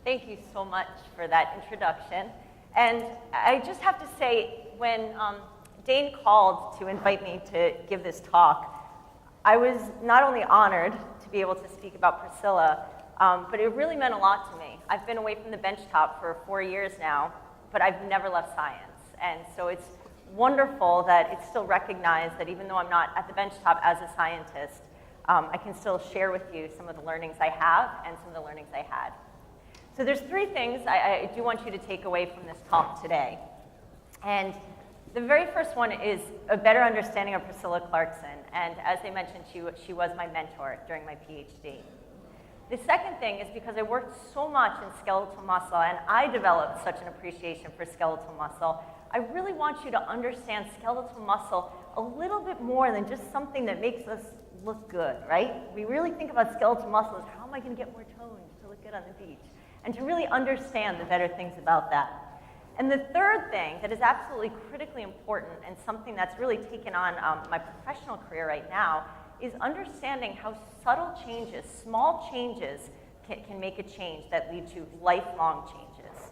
Thank you so much for that introduction. And I just have to say, when Dane called to invite me to give this talk, I was not only honored to be able to speak about Priscilla, but it really meant a lot to me. I've been away from the benchtop for 4 years now, but I've never left science. And so it's wonderful that it's still recognized that even though I'm not at the benchtop as a scientist, I can still share with you some of the learnings I have and some of the learnings I had. So there's 3 things I do want you to take away from this talk today. And the very first one is a better understanding of Priscilla Clarkson. And as I mentioned, she was my mentor during my PhD. The second thing is because I worked so much in skeletal muscle and I developed such an appreciation for skeletal muscle, I really want you to understand skeletal muscle a little bit more than just something that makes us look good, right? We really think about skeletal muscle as how am I going to get more toned to look good on the beach? And to really understand the better things about that. And the third thing that is absolutely critically important and something that's really taken on my professional career right now is understanding how subtle changes, small changes, can make a change that lead to lifelong changes.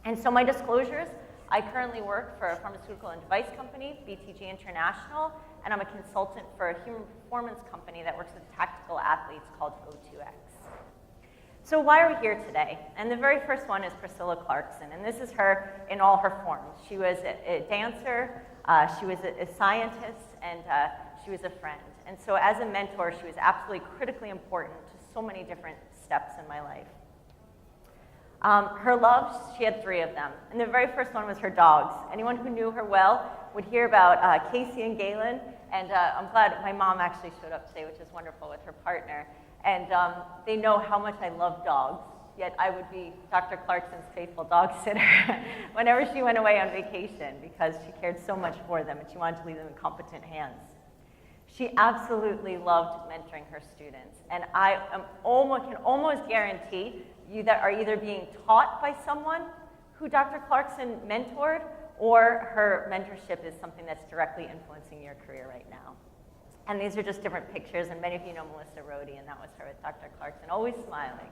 And so my disclosures, I currently work for a pharmaceutical and device company, BTG International, and I'm a consultant for a human performance company that works with tactical athletes called O2X. So why are we here today? And the very first one is Priscilla Clarkson, and this is her in all her forms. She was a dancer, she was a scientist, and she was a friend. And so as a mentor, she was absolutely critically important to so many different steps in my life. Her loves, she had 3 of them. And the very first one was her dogs. Anyone who knew her well would hear about Casey and Galen, and I'm glad my mom actually showed up today, which is wonderful, with her partner. And they know how much I love dogs, yet I would be Dr. Clarkson's faithful dog sitter whenever she went away on vacation because she cared so much for them and she wanted to leave them in competent hands. She absolutely loved mentoring her students, and I can almost guarantee you that are either being taught by someone who Dr. Clarkson mentored, or her mentorship is something that's directly influencing your career right now. And these are just different pictures, and many of you know Melissa Rohde, and that was her with Dr. Clarkson, always smiling.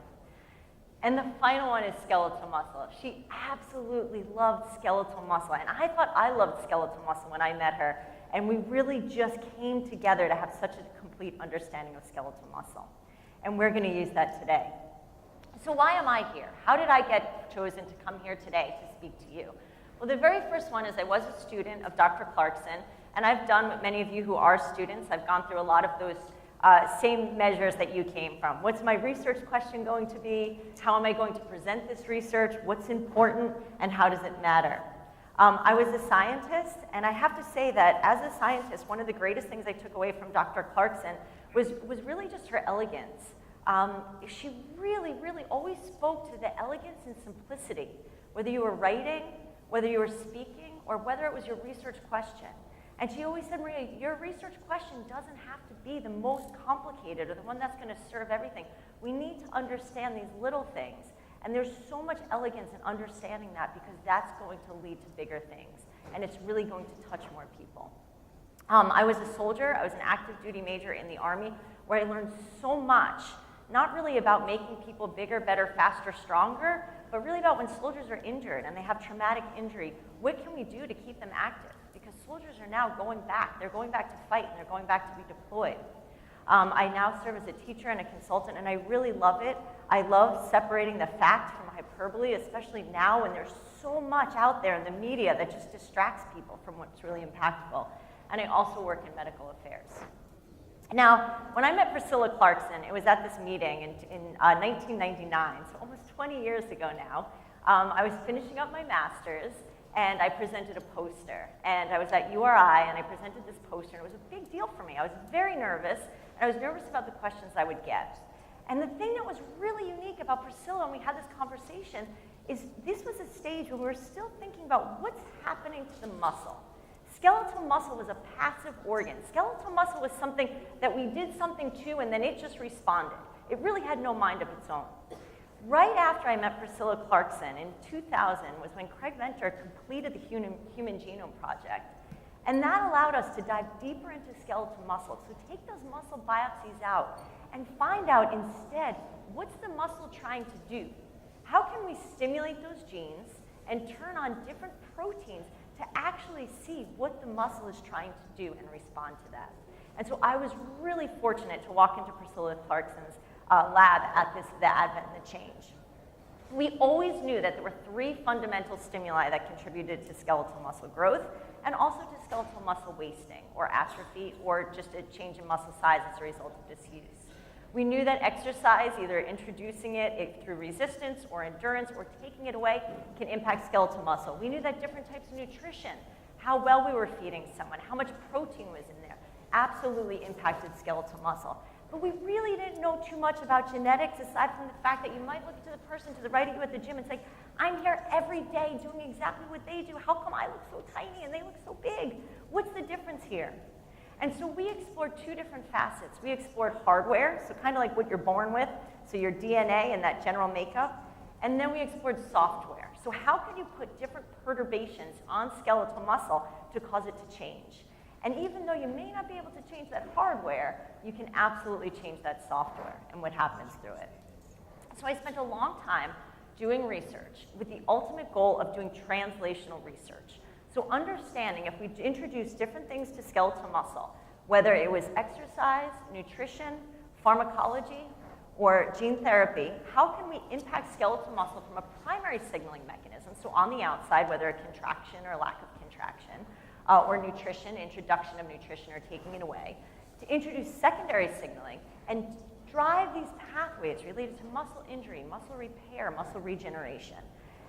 And the final one is skeletal muscle. She absolutely loved skeletal muscle, and I thought I loved skeletal muscle when I met her, and we really just came together to have such a complete understanding of skeletal muscle. And we're going to use that today. So why am I here? How did I get chosen to come here today to speak to you? Well, the very first one is I was a student of Dr. Clarkson, and I've done what many of you who are students, I've gone through a lot of those same measures that you came from. What's my research question going to be? How am I going to present this research? What's important? And how does it matter? I was a scientist, and I have to say that as a scientist, one of the greatest things I took away from Dr. Clarkson was really just her elegance. She really, really always spoke to the elegance and simplicity, whether you were writing, whether you were speaking, or whether it was your research question. And she always said, Maria, your research question doesn't have to be the most complicated or the one that's going to serve everything. We need to understand these little things. And there's so much elegance in understanding that because that's going to lead to bigger things. And it's really going to touch more people. I was a soldier. I was an active duty major in the Army where I learned so much, not really about making people bigger, better, faster, stronger, but really about when soldiers are injured and they have traumatic injury, what can we do to keep them active? Because soldiers are now going back. They're going back to fight, and they're going back to be deployed. I now serve as a teacher and a consultant, and I really love it. I love separating the fact from hyperbole, especially now when there's so much out there in the media that just distracts people from what's really impactful. And I also work in medical affairs. Now, when I met Priscilla Clarkson, it was at this meeting in 1999, so almost 20 years ago now. I was finishing up my master's, and I presented a poster. And I was at URI, and I presented this poster, and it was a big deal for me. I was very nervous, and I was nervous about the questions I would get. And the thing that was really unique about Priscilla, when we had this conversation, is this was a stage when we were still thinking about what's happening to the muscle. Skeletal muscle was a passive organ. Skeletal muscle was something that we did something to, and then it just responded. It really had no mind of its own. Right after I met Priscilla Clarkson in 2000 was when Craig Venter completed the Human Genome Project. And that allowed us to dive deeper into skeletal muscle. So take those muscle biopsies out and find out instead, what's the muscle trying to do? how can we stimulate those genes and turn on different proteins to actually see what the muscle is trying to do and respond to that? And so I was really fortunate to walk into Priscilla Clarkson's lab at the advent and the change. We always knew that there were 3 fundamental stimuli that contributed to skeletal muscle growth and also to skeletal muscle wasting or atrophy or just a change in muscle size as a result of disuse. We knew that exercise, either introducing it through resistance or endurance or taking it away, can impact skeletal muscle. We knew that different types of nutrition, how well we were feeding someone, how much protein was in there, absolutely impacted skeletal muscle. But we really didn't know too much about genetics aside from the fact that you might look to the person to the right of you at the gym and say, I'm here every day doing exactly what they do. How come I look so tiny and they look so big? What's the difference here? And so we explored 2 different facets. We explored hardware, so kind of like what you're born with, so your DNA and that general makeup. And then we explored software. So how can you put different perturbations on skeletal muscle to cause it to change? And even though you may not be able to change that hardware, you can absolutely change that software and what happens through it. So I spent a long time doing research with the ultimate goal of doing translational research. So understanding if we introduce different things to skeletal muscle, whether it was exercise, nutrition, pharmacology, or gene therapy, how can we impact skeletal muscle from a primary signaling mechanism, so on the outside, whether a contraction or lack of contraction, or nutrition, introduction of nutrition or taking it away, to introduce secondary signaling and drive these pathways related to muscle injury, muscle repair, muscle regeneration.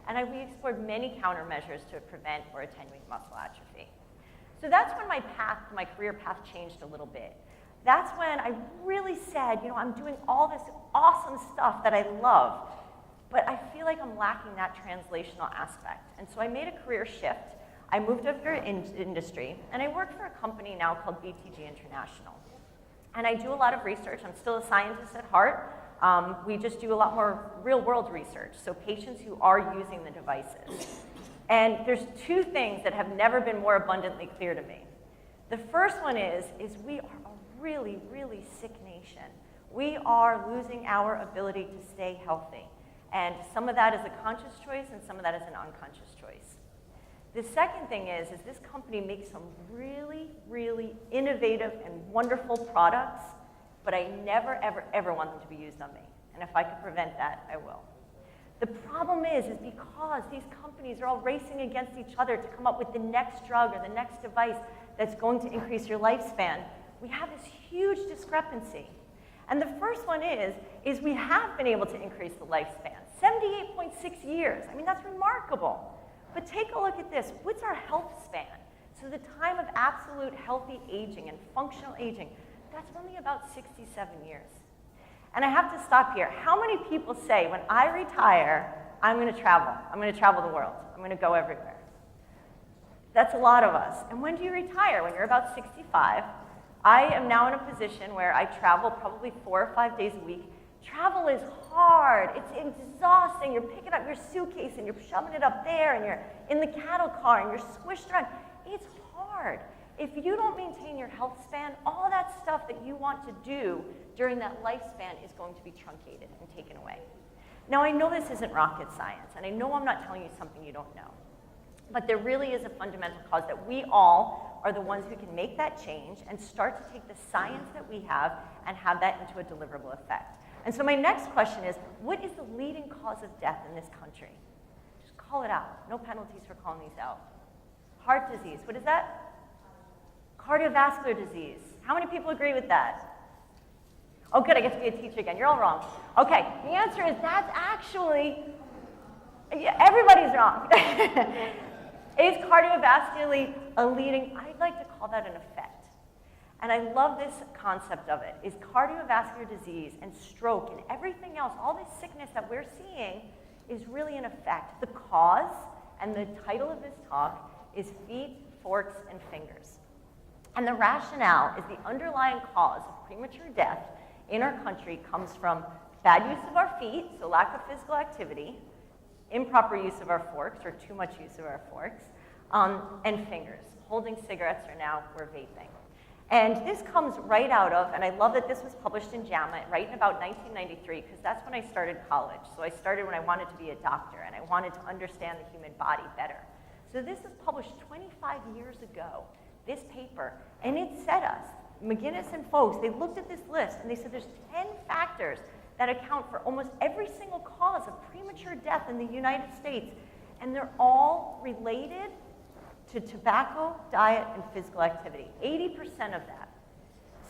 And we explored many countermeasures to prevent or attenuate muscle atrophy. So that's when my career path changed a little bit. That's when I really said, I'm doing all this awesome stuff that I love, but I feel like I'm lacking that translational aspect. And so I made a career shift. I moved over in industry, and I work for a company now called BTG International. And I do a lot of research. I'm still a scientist at heart. We just do a lot more real-world research, so patients who are using the devices. And there's 2 things that have never been more abundantly clear to me. The first one is we are a really, really sick nation. We are losing our ability to stay healthy. And some of that is a conscious choice, and some of that is an unconscious choice. The second thing is this company makes some really, really innovative and wonderful products, but I never, ever, ever want them to be used on me. And if I could prevent that, I will. The problem is because these companies are all racing against each other to come up with the next drug or the next device that's going to increase your lifespan, we have this huge discrepancy. And the first one is we have been able to increase the lifespan, 78.6 years. I mean, that's remarkable. But take a look at this. What's our health span? So the time of absolute healthy aging and functional aging, that's only about 67 years. And I have to stop here. How many people say, when I retire, I'm going to travel. I'm going to travel the world. I'm going to go everywhere. That's a lot of us. And when do you retire? When you're about 65. I am now in a position where I travel probably 4 or 5 days a week. Travel is hard. It's exhausting. You're picking up your suitcase and you're shoving it up there and you're in the cattle car and you're squished around. It's hard. If you don't maintain your health span, all that stuff that you want to do during that lifespan is going to be truncated and taken away. Now, I know this isn't rocket science, and I know I'm not telling you something you don't know. But there really is a fundamental cause that we all are the ones who can make that change and start to take the science that we have and have that into a deliverable effect. And so my next question is, what is the leading cause of death in this country? Just call it out. No penalties for calling these out. Heart disease. What is that? Cardiovascular disease. How many people agree with that? Oh, good. I get to be a teacher again. You're all wrong. Okay. The answer is that's actually, everybody's wrong. Is cardiovascularly a leading, I'd like to call that an effect. And I love this concept of it, is cardiovascular disease and stroke and everything else, all this sickness that we're seeing is really an effect. The cause, and the title of this talk, is feet, forks, and fingers. And the rationale is the underlying cause of premature death in our country comes from bad use of our feet, so lack of physical activity, improper use of our forks, or too much use of our forks, and fingers. Holding cigarettes, or now we're vaping. And this comes right out of, and I love that this was published in JAMA right in about 1993, because that's when I started college. So I started when I wanted to be a doctor, and I wanted to understand the human body better. So this was published 25 years ago, this paper, and it said us, McGinnis and folks, they looked at this list, and they said there's 10 factors that account for almost every single cause of premature death in the United States, and they're all related to tobacco, diet, and physical activity, 80% of that.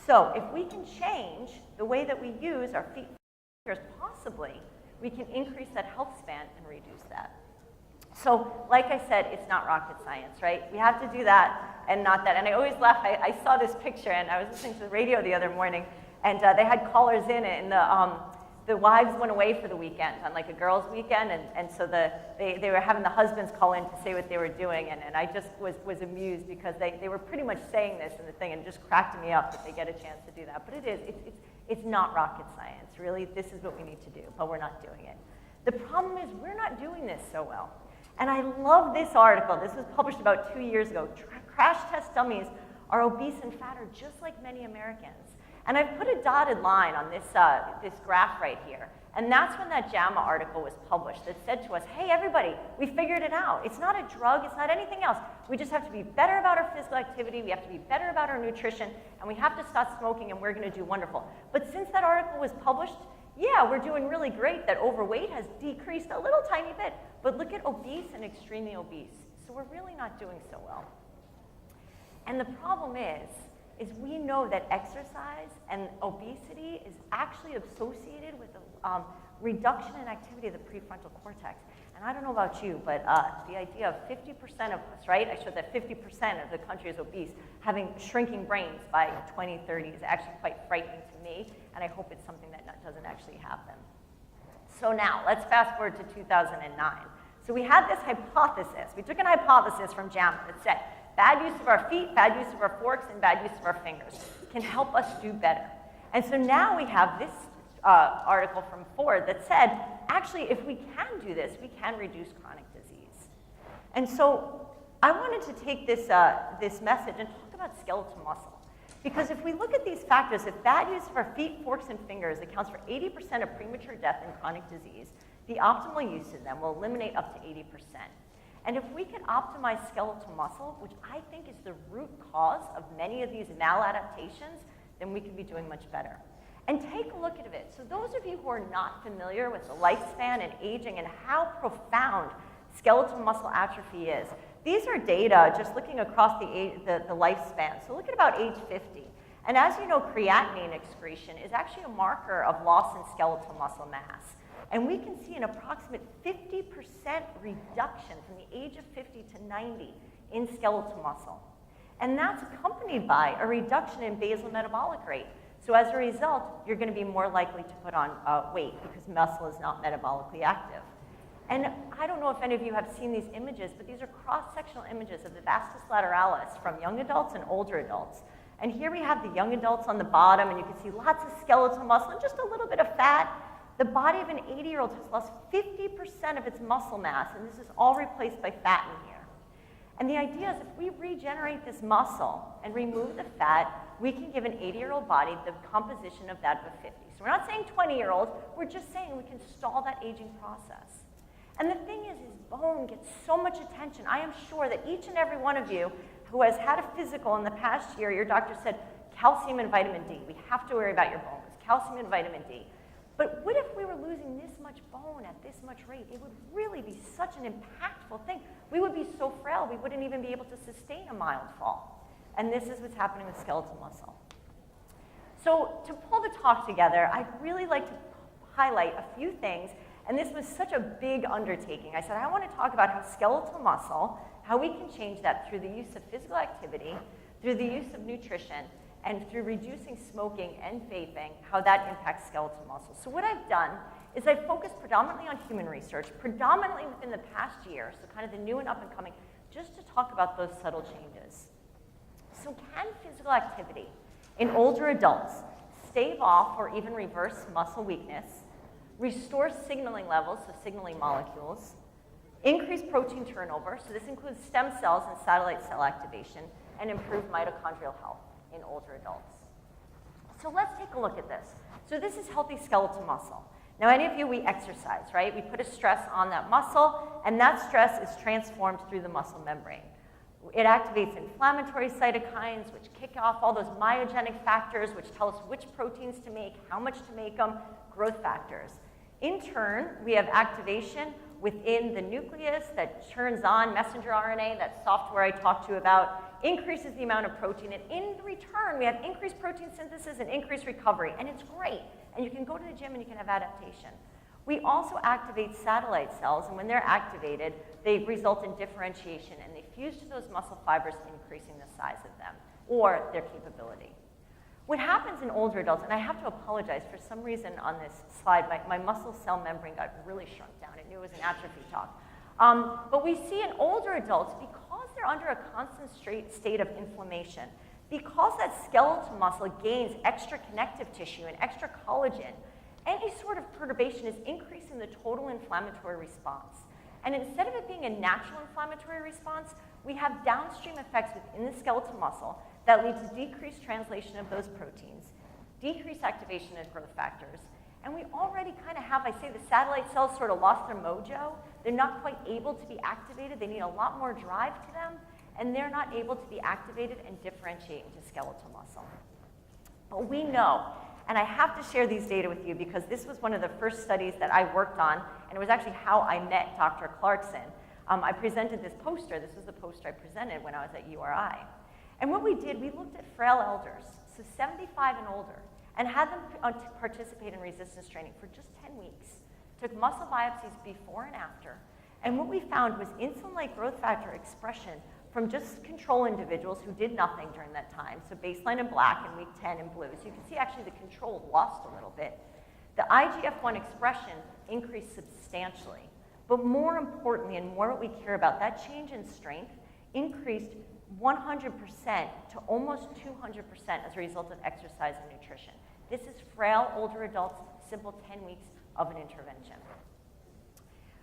So if we can change the way that we use our feet and fingers, possibly, we can increase that health span and reduce that. So like I said, it's not rocket science, right? We have to do that and not that. And I always laugh, I saw this picture, and I was listening to the radio the other morning, and they had callers in it, and the wives went away for the weekend on like a girls' weekend, and so they were having the husbands call in to say what they were doing, and I just was amused because they were pretty much saying this in the thing, and it just cracked me up that they get a chance to do that. But it's not rocket science, really. This is what we need to do, but we're not doing it. The problem is we're not doing this so well. And I love this article. This was published about 2 years ago. Crash test dummies are obese and fatter just like many Americans. And I've put a dotted line on this, this graph right here. And that's when that JAMA article was published that said to us, hey, everybody, we figured it out. It's not a drug. It's not anything else. We just have to be better about our physical activity. We have to be better about our nutrition. And we have to stop smoking, and we're going to do wonderful. But since that article was published, yeah, we're doing really great that overweight has decreased a little tiny bit. But look at obese and extremely obese. So we're really not doing so well. And the problem is we know that exercise and obesity is actually associated with a reduction in activity of the prefrontal cortex. And I don't know about you, but the idea of 50% of us, right? I showed that 50% of the country is obese, having shrinking brains by 2030 is actually quite frightening to me, and I hope it's something that doesn't actually happen. So now, let's fast forward to 2009. So we had this hypothesis. We took an hypothesis from JAMA that said, bad use of our feet, bad use of our forks, and bad use of our fingers can help us do better. And so now we have this article from Ford that said, actually, if we can do this, we can reduce chronic disease. And so I wanted to take this, this message and talk about skeletal muscle. Because if we look at these factors, if bad use of our feet, forks, and fingers accounts for 80% of premature death and chronic disease, the optimal use of them will eliminate up to 80%. And if we can optimize skeletal muscle, which I think is the root cause of many of these maladaptations, then we can be doing much better. And take a look at it. So those of you who are not familiar with the lifespan and aging and how profound skeletal muscle atrophy is, these are data just looking across the lifespan. So look at about age 50. And as you know, creatinine excretion is actually a marker of loss in skeletal muscle mass. And we can see an approximate 50% reduction from the age of 50 to 90 in skeletal muscle. And that's accompanied by a reduction in basal metabolic rate. So as a result, you're going to be more likely to put on weight because muscle is not metabolically active. And I don't know if any of you have seen these images, but these are cross-sectional images of the vastus lateralis from young adults and older adults. And here we have the young adults on the bottom, and you can see lots of skeletal muscle and just a little bit of fat. The body of an 80-year-old has lost 50% of its muscle mass, and this is all replaced by fat in here. And the idea is if we regenerate this muscle and remove the fat, we can give an 80-year-old body the composition of that of a 50. So we're not saying 20-year-olds, we're just saying we can stall that aging process. And the thing is bone gets so much attention. I am sure that each and every one of you who has had a physical in the past year, your doctor said, calcium and vitamin D. We have to worry about your bones, calcium and vitamin D. But what if we were losing this much bone at this much rate? It would really be such an impactful thing. We would be so frail, we wouldn't even be able to sustain a mild fall. And this is what's happening with skeletal muscle. So to pull the talk together, I'd really like to highlight a few things. And this was such a big undertaking. I said, I want to talk about how skeletal muscle, how we can change that through the use of physical activity, through the use of nutrition, and through reducing smoking and vaping, how that impacts skeletal muscle. So what I've done is I've focused predominantly on human research, predominantly within the past year, so kind of the new and up and coming, just to talk about those subtle changes. So can physical activity in older adults stave off or even reverse muscle weakness, restore signaling levels, so signaling molecules, increase protein turnover, so this includes stem cells and satellite cell activation, and improve mitochondrial health? in older adults. So let's take a look at this. So this is healthy skeletal muscle. Now, any of you, we exercise, right? We put a stress on that muscle, and that stress is transformed through the muscle membrane. It activates inflammatory cytokines, which kick off all those myogenic factors, which tell us which proteins to make, how much to make them, growth factors. In turn, we have activation within the nucleus that turns on messenger RNA, that software I talked to you about, increases the amount of protein, and in return, we have increased protein synthesis and increased recovery, and it's great. And you can go to the gym and you can have adaptation. We also activate satellite cells, and when they're activated, they result in differentiation, and they fuse to those muscle fibers, increasing the size of them, or their capability. What happens in older adults, and I have to apologize, for some reason on this slide, my muscle cell membrane got really shrunk down. I knew it was an atrophy talk. But we see in older adults, because they're under a constant state of inflammation, because that skeletal muscle gains extra connective tissue and extra collagen, any sort of perturbation is increasing the total inflammatory response. And instead of it being a natural inflammatory response, we have downstream effects within the skeletal muscle that lead to decreased translation of those proteins, decreased activation of growth factors, and we already kind of have, I say, the satellite cells sort of lost their mojo. They're not quite able to be activated. They need a lot more drive to them, and they're not able to be activated and differentiate into skeletal muscle. But we know, and I have to share these data with you because this was one of the first studies that I worked on, and it was actually how I met Dr. Clarkson. I presented this poster. This was the poster I presented when I was at URI. And what we did, we looked at frail elders, so 75 and older, and had them participate in resistance training for just 10 weeks. Took muscle biopsies before and after. And what we found was insulin-like growth factor expression from just control individuals who did nothing during that time, so baseline in black and week 10 in blue. So you can see actually the control lost a little bit. The IGF-1 expression increased substantially. But more importantly, and more what we care about, that change in strength increased 100% to almost 200% as a result of exercise and nutrition. This is frail older adults, simple 10 weeks of an intervention.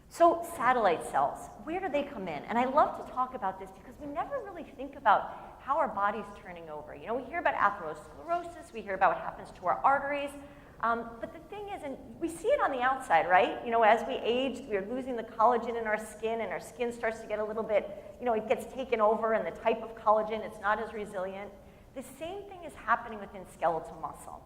So satellite cells, where do they come in? And I love to talk about this because we never really think about how our body's turning over. You know, we hear about atherosclerosis, we hear about what happens to our arteries, but the thing is, and we see it on the outside, right? You know, as we age, we're losing the collagen in our skin, and our skin starts to get a little bit, you know, it gets taken over, and the type of collagen, it's not as resilient. The same thing is happening within skeletal muscle.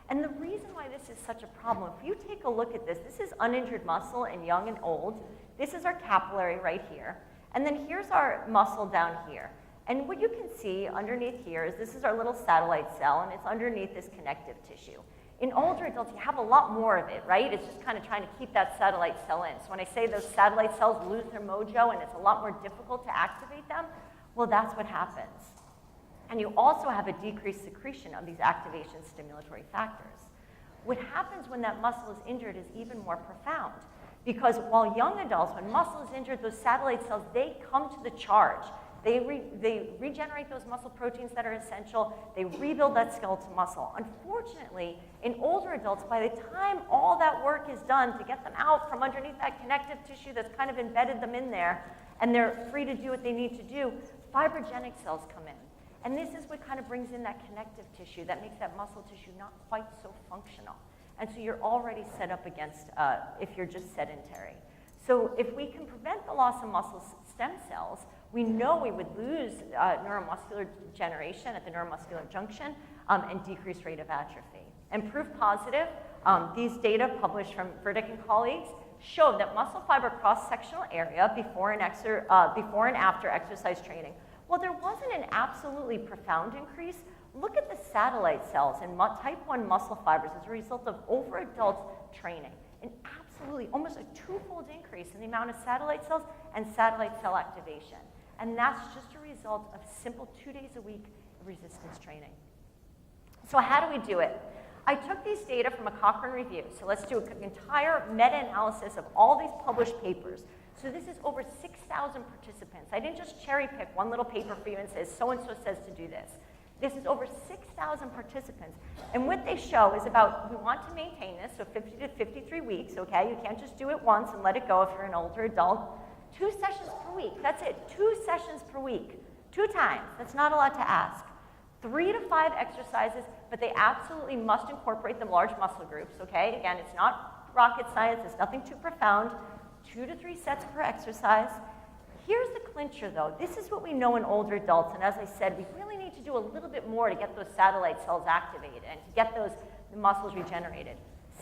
And the reason why this is such a problem, if you take a look at this, this is uninjured muscle in young and old. This is our capillary right here. And then here's our muscle down here. And what you can see underneath here is this is our little satellite cell, and it's underneath this connective tissue. In older adults, you have a lot more of it, right? It's just kind of trying to keep that satellite cell in. So when I say those satellite cells lose their mojo and it's a lot more difficult to activate them, well, that's what happens. And you also have a decreased secretion of these activation stimulatory factors. What happens when that muscle is injured is even more profound. Because while young adults, when muscle is injured, those satellite cells, they come to the charge. They regenerate those muscle proteins that are essential. They rebuild that skeletal muscle. Unfortunately, in older adults, by the time all that work is done to get them out from underneath that connective tissue that's kind of embedded them in there, and they're free to do what they need to do, fibrogenic cells come in. And this is what kind of brings in that connective tissue that makes that muscle tissue not quite so functional. And so you're already set up against if you're just sedentary. So if we can prevent the loss of muscle stem cells, we know we would lose neuromuscular degeneration at the neuromuscular junction and decreased rate of atrophy. And proof positive, these data published from Verdick and colleagues showed that muscle fiber cross-sectional area before and after exercise training, well, there wasn't an absolutely profound increase. Look at the satellite cells and type 1 muscle fibers as a result of over-adult training. An absolutely, almost a twofold increase in the amount of satellite cells and satellite cell activation. And that's just a result of simple 2 days a week resistance training. So how do we do it? I took these data from a Cochrane review. So let's do an entire meta-analysis of all these published papers. So this is over 6,000 participants. I didn't just cherry pick one little paper for you and say, so-and-so says to do this. This is over 6,000 participants. And what they show is about, we want to maintain this, so 50 to 53 weeks, okay? You can't just do it once and let it go if you're an older adult. 2 sessions per week, that's it, 2 sessions per week, 2 times, that's not a lot to ask. 3 to 5 exercises, but they absolutely must incorporate the large muscle groups, okay? Again, it's not rocket science, it's nothing too profound. 2 to 3 sets per exercise. Here's the clincher though. This is what we know in older adults, and as I said, we really need to do a little bit more to get those satellite cells activated and to get those muscles regenerated.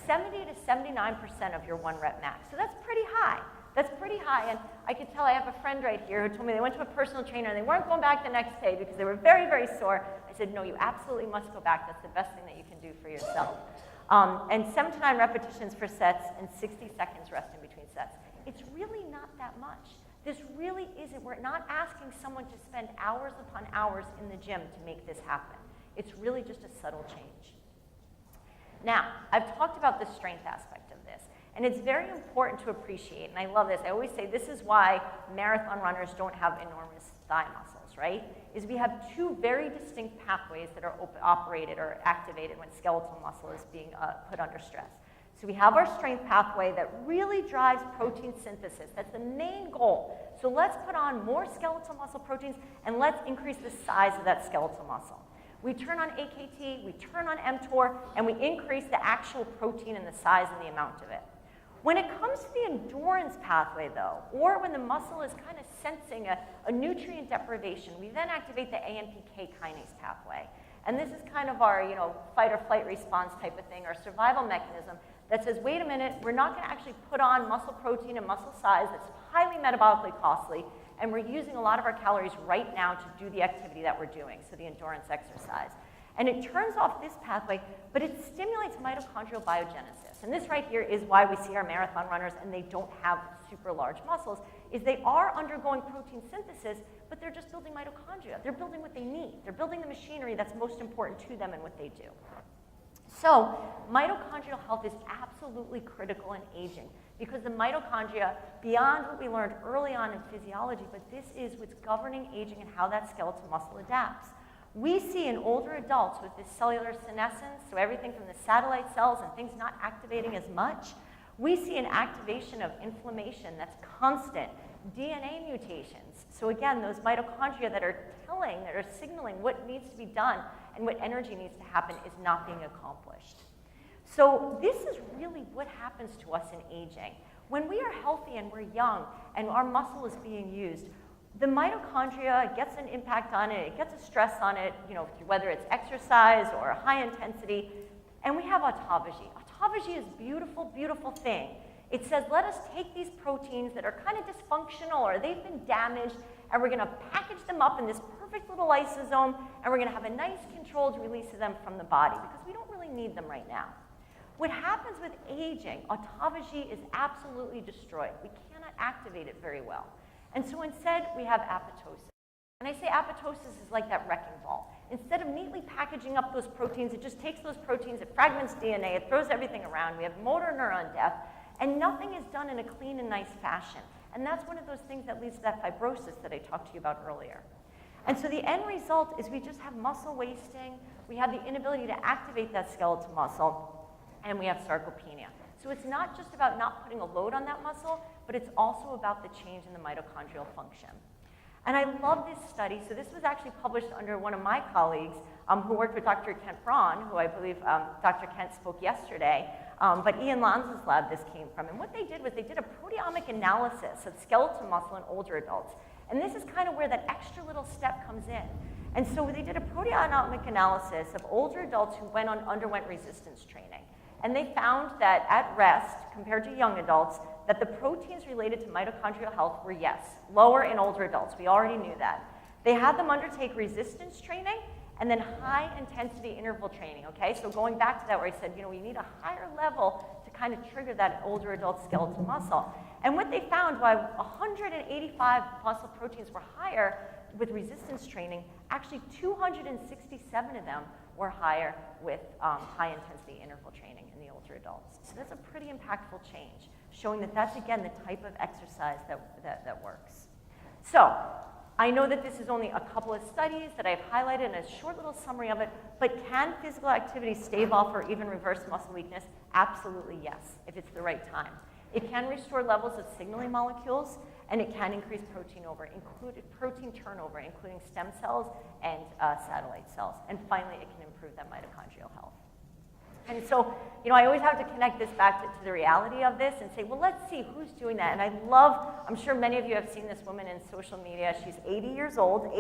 70 to 79% of your 1 rep max. So that's pretty high. That's pretty high, and I can tell I have a friend right here who told me they went to a personal trainer and they weren't going back the next day because they were very, very sore. I said, no, you absolutely must go back. That's the best thing that you can do for yourself. And 7 to 9 repetitions for sets and 60 seconds rest in between sets. It's really not that much. This really isn't. We're not asking someone to spend hours upon hours in the gym to make this happen. It's really just a subtle change. Now, I've talked about the strength aspect of this, and it's very important to appreciate, and I love this. I always say this is why marathon runners don't have enormous thigh muscles, right? Is we have 2 very distinct pathways that are operated or activated when skeletal muscle is being put under stress. So we have our strength pathway that really drives protein synthesis. That's the main goal. So let's put on more skeletal muscle proteins, and let's increase the size of that skeletal muscle. We turn on AKT, we turn on mTOR, and we increase the actual protein and the size and the amount of it. When it comes to the endurance pathway, though, or when the muscle is kind of sensing a nutrient deprivation, we then activate the AMPK kinase pathway. And this is kind of our, fight or flight response type of thing, our survival mechanism that says, wait a minute, we're not going to actually put on muscle protein and muscle size that's highly metabolically costly, and we're using a lot of our calories right now to do the activity that we're doing, so the endurance exercise. And it turns off this pathway, but it stimulates mitochondrial biogenesis. And this right here is why we see our marathon runners and they don't have super large muscles, is they are undergoing protein synthesis, but they're just building mitochondria. They're building what they need. They're building the machinery that's most important to them and what they do. So mitochondrial health is absolutely critical in aging because the mitochondria, beyond what we learned early on in physiology, but this is what's governing aging and how that skeletal muscle adapts. We see in older adults with this cellular senescence, so everything from the satellite cells and things not activating as much, we see an activation of inflammation that's constant, DNA mutations. So again, those mitochondria that are signaling what needs to be done and what energy needs to happen is not being accomplished. So this is really what happens to us in aging. When we are healthy and we're young and our muscle is being used, the mitochondria gets an impact on it, it gets a stress on it, whether it's exercise or high intensity, and we have autophagy. Autophagy is a beautiful, beautiful thing. It says, let us take these proteins that are kind of dysfunctional or they've been damaged, and we're going to package them up in this perfect little lysosome, and we're going to have a nice controlled release of them from the body because we don't really need them right now. What happens with aging, autophagy is absolutely destroyed. We cannot activate it very well. And so instead, we have apoptosis. And I say apoptosis is like that wrecking ball. Instead of neatly packaging up those proteins, it just takes those proteins, it fragments DNA, it throws everything around. We have motor neuron death, and nothing is done in a clean and nice fashion. And that's one of those things that leads to that fibrosis that I talked to you about earlier. And so the end result is we just have muscle wasting, we have the inability to activate that skeletal muscle, and we have sarcopenia. So it's not just about not putting a load on that muscle, but it's also about the change in the mitochondrial function. And I love this study. So this was actually published under one of my colleagues who worked with Dr. Kent Braun, who I believe Dr. Kent spoke yesterday. But Ian Lanza's lab this came from. And what they did was they did a proteomic analysis of skeletal muscle in older adults. And this is kind of where that extra little step comes in. And so they did a proteomic analysis of older adults who underwent resistance training. And they found that at rest, compared to young adults, that the proteins related to mitochondrial health were, yes, lower in older adults. We already knew that. They had them undertake resistance training and then high-intensity interval training, okay? So going back to that where I said, we need a higher level to kind of trigger that older adult skeletal muscle. And what they found, while 185 muscle proteins were higher with resistance training, actually 267 of them were higher with high-intensity interval training in the older adults. So that's a pretty impactful change, showing that that's, again, the type of exercise that works. So I know that this is only a couple of studies that I've highlighted in a short little summary of it, but can physical activity stave off or even reverse muscle weakness? Absolutely yes, if it's the right time. It can restore levels of signaling molecules, and it can increase protein turnover, including stem cells and satellite cells. And finally, it can improve that mitochondrial health. And so, I always have to connect this back to the reality of this and say, well, let's see who's doing that. And I'm sure many of you have seen this woman in social media. She's 80 years old,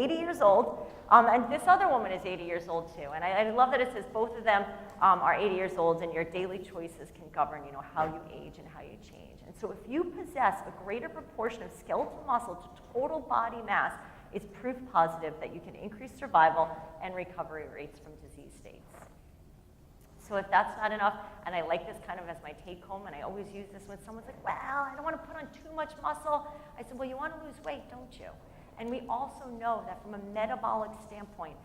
and this other woman is 80 years old too. And I love that it says both of them are 80 years old, and your daily choices can govern, how you age and how you change. And so if you possess a greater proportion of skeletal muscle to total body mass, it's proof positive that you can increase survival and recovery rates from disease states. So if that's not enough, and I like this kind of as my take home, and I always use this when someone's like, well, I don't want to put on too much muscle. I said, well, you want to lose weight, don't you? And we also know that from a metabolic standpoint,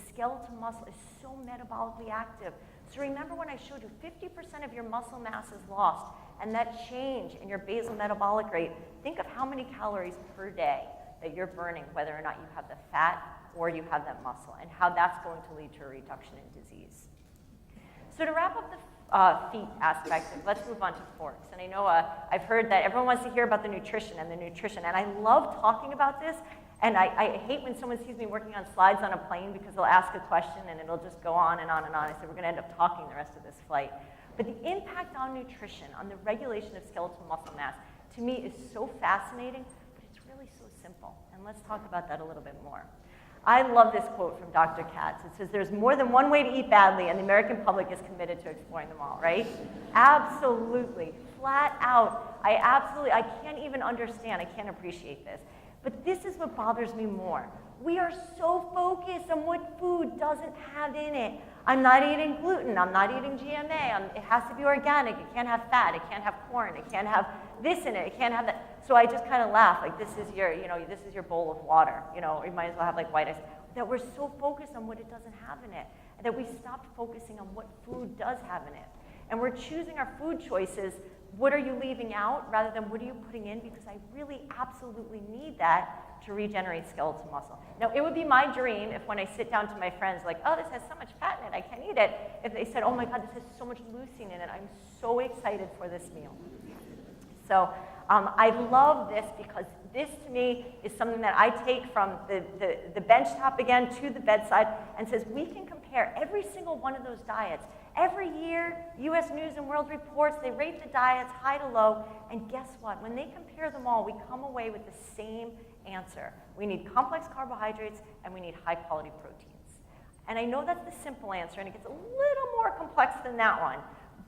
skeletal muscle is so metabolically active. So remember when I showed you 50% of your muscle mass is lost, and that change in your basal metabolic rate, think of how many calories per day that you're burning, whether or not you have the fat or you have that muscle, and how that's going to lead to a reduction in disease. So to wrap up the feet aspect, let's move on to forks. And I know I've heard that everyone wants to hear about the nutrition, and I love talking about this, and I hate when someone sees me working on slides on a plane because they'll ask a question and it'll just go on and on and on. I said, we're going to end up talking the rest of this flight. But the impact on nutrition, on the regulation of skeletal muscle mass, to me is so fascinating, but it's really so simple. And let's talk about that a little bit more. I love this quote from Dr. Katz. It says, there's more than one way to eat badly, and the American public is committed to exploring them all, right? Absolutely, flat out. I can't even understand, I can't appreciate this. But this is what bothers me more. We are so focused on what food doesn't have in it. I'm not eating gluten, I'm not eating GMA, it has to be organic, it can't have fat, it can't have corn, it can't have this in it, it can't have that. So I just kind of laugh, like this is your bowl of water, you might as well have like white ice. That we're so focused on what it doesn't have in it, that we stopped focusing on what food does have in it. And we're choosing our food choices, what are you leaving out, rather than what are you putting in, because I really absolutely need that to regenerate skeletal muscle. Now, it would be my dream if when I sit down to my friends, like, oh, this has so much fat in it, I can't eat it, if they said, oh my God, this has so much leucine in it, I'm so excited for this meal. So I love this because this to me is something that I take from the bench top again to the bedside and says we can compare every single one of those diets. Every year, US News and World Reports, they rate the diets high to low, and guess what? When they compare them all, we come away with the same answer. We need complex carbohydrates and we need high quality proteins. And I know that's the simple answer, and it gets a little more complex than that one,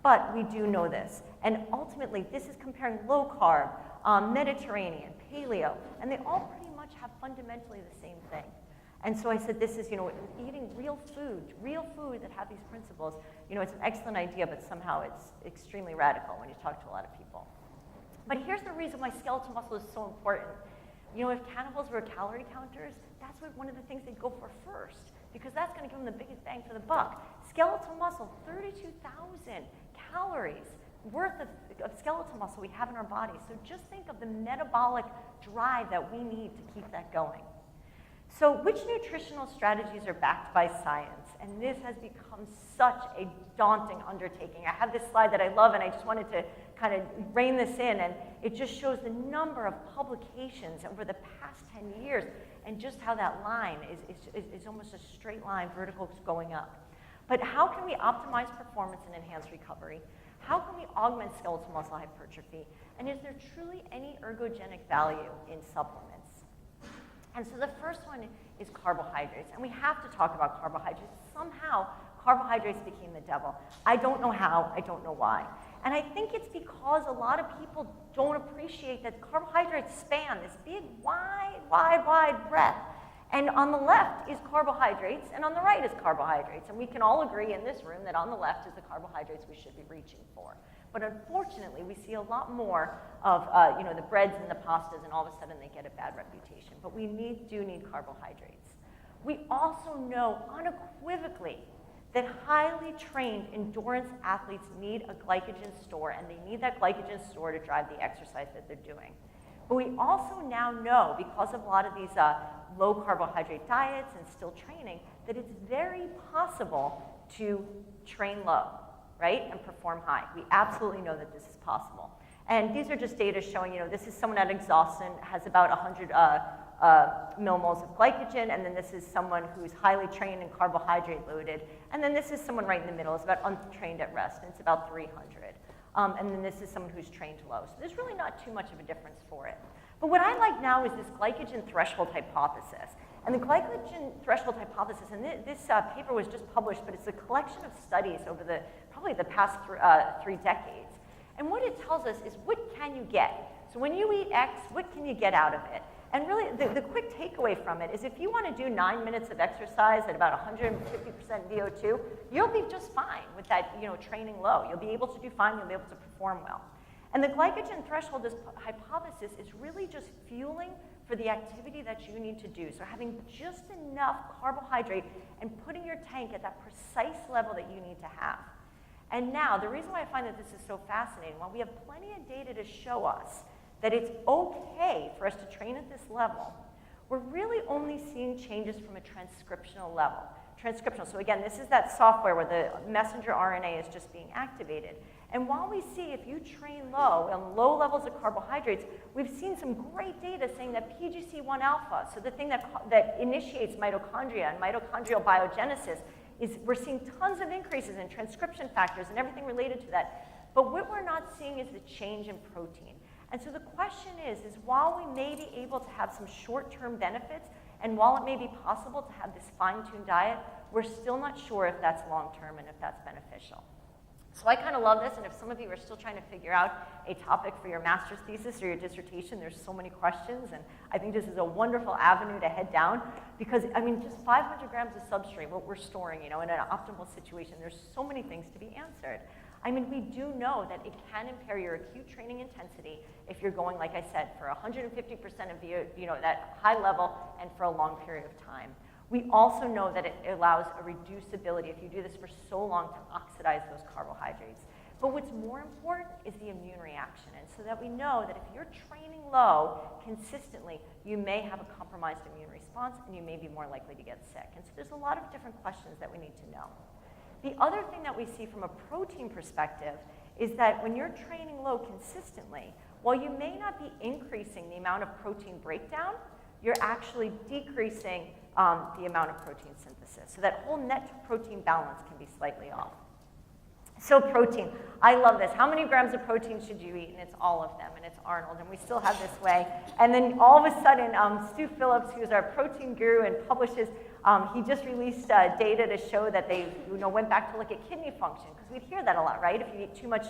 but we do know this. And ultimately, this is comparing low carb, Mediterranean, paleo, and they all pretty much have fundamentally the same thing. And so I said, this is, eating real food that have these principles. It's an excellent idea, but somehow it's extremely radical when you talk to a lot of people. But here's the reason why skeletal muscle is so important. If cannibals were calorie counters, that's one of the things they'd go for first, because that's going to give them the biggest bang for the buck. Skeletal muscle, 32,000 calories worth of skeletal muscle we have in our bodies. So just think of the metabolic drive that we need to keep that going. So which nutritional strategies are backed by science? And this has become such a daunting undertaking. I have this slide that I love, and I just wanted to kind of rein this in, and it just shows the number of publications over the past 10 years, and just how that line is almost a straight line, vertical going up. But how can we optimize performance and enhance recovery? How can we augment skeletal muscle hypertrophy? And is there truly any ergogenic value in supplements? And so the first one is carbohydrates. And we have to talk about carbohydrates. Somehow, carbohydrates became the devil. I don't know how, I don't know why. And I think it's because a lot of people don't appreciate that carbohydrates span this big, wide breadth. And on the left is carbohydrates, and on the right is carbohydrates. And we can all agree in this room that on the left is the carbohydrates we should be reaching for. But unfortunately, we see a lot more of the breads and the pastas, and all of a sudden they get a bad reputation. But we do need carbohydrates. We also know unequivocally that highly trained endurance athletes need a glycogen store, and they need that glycogen store to drive the exercise that they're doing. But we also now know, because of a lot of these low carbohydrate diets and still training, that it's very possible to train low, right, and perform high. We absolutely know that this is possible. And these are just data showing, this is someone at exhaustion, has about 100 millimoles of glycogen, and then this is someone who's highly trained and carbohydrate loaded, and then this is someone right in the middle, it's about untrained at rest, and it's about 300. And then this is someone who's trained low. So there's really not too much of a difference for it. But what I like now is this glycogen threshold hypothesis. And the glycogen threshold hypothesis, and this paper was just published, but it's a collection of studies over probably the past 3 decades. And what it tells us is, what can you get? So when you eat X, what can you get out of it? And really, the quick takeaway from it is, if you want to do 9 minutes of exercise at about 150% VO2, you'll be just fine with that, training low. You'll be able to do fine. You'll be able to perform well. And the glycogen threshold hypothesis is really just fueling for the activity that you need to do. So having just enough carbohydrate and putting your tank at that precise level that you need to have. And now, the reason why I find that this is so fascinating, while we have plenty of data to show us that it's okay for us to train at this level, we're really only seeing changes from a transcriptional level. Transcriptional, so again, this is that software where the messenger RNA is just being activated. And while we see, if you train low, on low levels of carbohydrates, we've seen some great data saying that PGC1 alpha, so the thing that initiates mitochondria and mitochondrial biogenesis, we're seeing tons of increases in transcription factors and everything related to that. But what we're not seeing is the change in protein. And so the question is while we may be able to have some short-term benefits, and while it may be possible to have this fine-tuned diet, we're still not sure if that's long-term and if that's beneficial. So I kind of love this, and if some of you are still trying to figure out a topic for your master's thesis or your dissertation, there's so many questions, and I think this is a wonderful avenue to head down, because, just 500 grams of substrate, what we're storing, in an optimal situation, there's so many things to be answered. We do know that it can impair your acute training intensity if you're going, like I said, for 150% of that high level and for a long period of time. We also know that it allows a reducibility if you do this for so long to oxidize those carbohydrates. But what's more important is the immune reaction. And so that we know that if you're training low consistently, you may have a compromised immune response and you may be more likely to get sick. And so there's a lot of different questions that we need to know. The other thing that we see from a protein perspective is that when you're training low consistently, while you may not be increasing the amount of protein breakdown, you're actually decreasing the amount of protein synthesis. So that whole net protein balance can be slightly off. So protein, I love this. How many grams of protein should you eat? And it's all of them, and it's Arnold, and we still have this way. And then all of a sudden, Stu Phillips, who's our protein guru and publishes, he just released data to show that they went back to look at kidney function, because we'd hear that a lot, right? If you eat too much